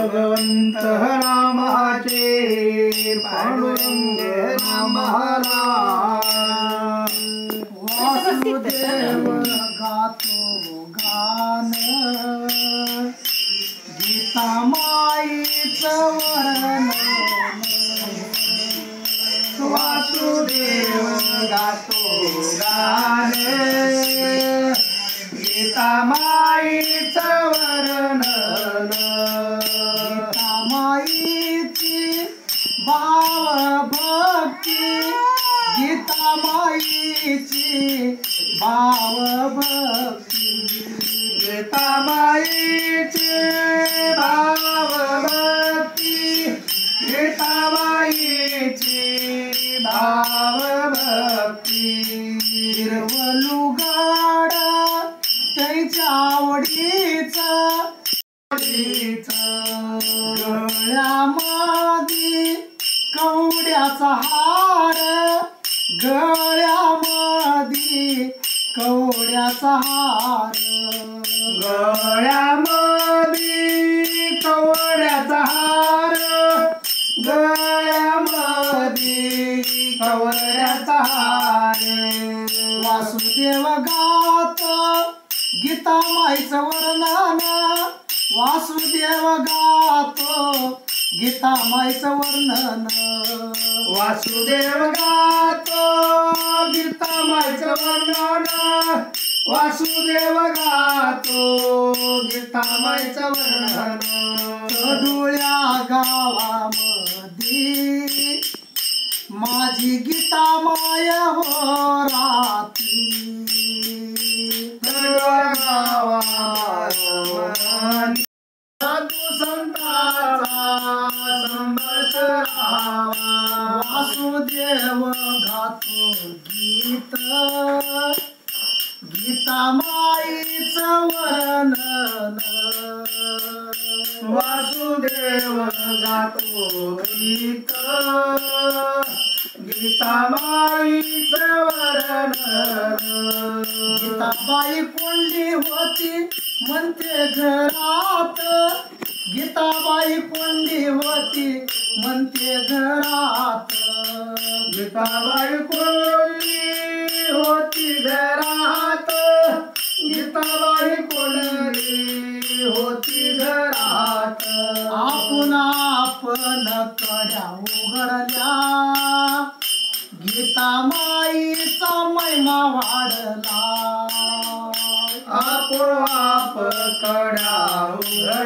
भगवंत नामाचे पांडुरंग नामाला वासुदेव गातो गान गीता माईचं वर्णन वासुदेव गातो गान गीता माईचं वर्णन गीता माईची भाव भक्ती गीता माईची भाव भक्ती गीता माईची भाव भक्ती गीता माईची भाव भक्ती हिरवलुगाडा त्याच्या आवडीचा गळ्यामध्ये कवड्याचा हार गळ्यामध्ये कवड्याचा हार गळ्यामध्ये कवड्याचा हार गळ्यामध्ये कवड्याचा हार वासुदेव गात गीता माईचं वर्णन वासुदेव गातो गीता माईचं वर्णन वासुदेव गातो गीता माईचं वर्णन वासुदेव गातो गीता माईचं वर्णन कडुळ्या गावामध्ये माझी गीता माय हो राती कडुळ्या गावामध्ये साधू संतांचा संबत राहावा वासुदेव गातो गीत गीता माईचं वर्णन वासुदेव गातो गीत गीता माईचं वर्णन गीताबाई कोंडली होती म्हणते घरात गीताबाई कोंडली होती म्हणते घरात गीताबाई कोंडली होती घरात गीताबाई कोंडली होती घरात आपण कड्या उघडल्या गीता माईचा महिमा वाढला आपोआप कड्या उघडल्या